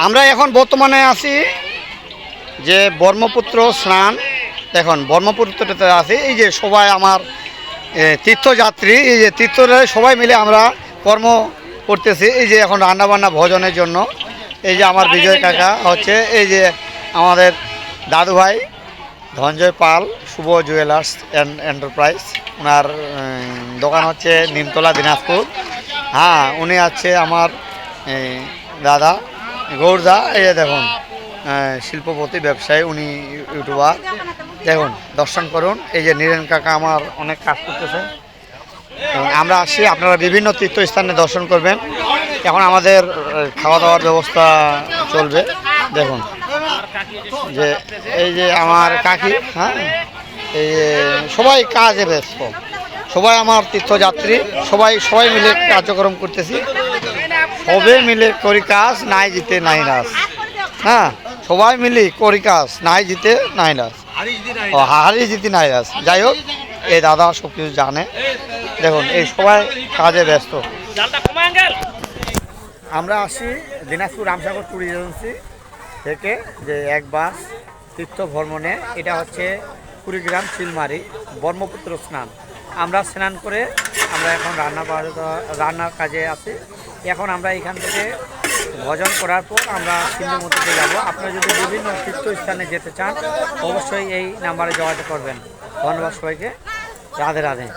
আমরা এখন বর্তমানে আছি যে ব্রহ্মপুত্র স্নান। এখন ব্রহ্মপুত্রতে আছি, এই যে সবাই আমার তীর্থযাত্রী, এই যে তীর্থরা সবাই মিলে আমরা কর্ম করতেছি। এই যে এখন রান্নাবান্না ভোজনের জন্য এই যে আমার বিজয় কাকা হচ্ছে, এই যে আমাদের দাদু ভাই ধনঞ্জয় পাল, শুভ জুয়েলার্স অ্যান্ড এন্টারপ্রাইজ, ওনার দোকান হচ্ছে নিমতলা, দিনাজপুর। হ্যাঁ, উনি আছে আমার দাদা গৌরদা, এই যে দেখুন শিল্পপতি ব্যবসায়ী, উনি ইউটিউবার। দেখুন, দর্শন করুন, এই যে নীরেন কাকা আমার অনেক কাজ করতেছে। আমরা আসি, আপনারা বিভিন্ন তীর্থস্থানে দর্শন করবেন। এখন আমাদের খাওয়া দাওয়ার ব্যবস্থা চলবে। দেখুন যে এই যে আমার কাকি, হ্যাঁ, এই সবাই কাজে ব্যস্ত, সবাই আমার তীর্থযাত্রী, সবাই মিলে কার্যক্রম করতেছি। সবে মিলে করি কাজ, নাই জিতে নাই নাচ। হ্যাঁ, সবাই মিলে করি কাজ, নাই জিতে নাই নাচ, হারি জিতে নাই নাচ। যাই হোক, এই দাদা সব কিছু জানে। দেখুন, এই সবাই কাজে ব্যস্ত। আমরা আসি দিনাজপুর রামসাগর ট্যুরিস্ট এজেন্সি থেকে, যে এক বাস তীর্থ ভ্রমণে। এটা হচ্ছে কুড়িগ্রাম চিলমারি ব্রহ্মপুত্র স্নান। আমরা স্নান করে আমরা এখন রান্নার কাজে আছি। এখন আমরা এখান থেকে ভোজন করার পর আমরা সিন্ধু নদীতে যাব। আপনারা যদি বিভিন্ন তীর্থস্থানে যেতে চান, অবশ্যই এই নাম্বারে যোগাযোগ করবেন। ধন্যবাদ সবাইকে। রাধে রাধে।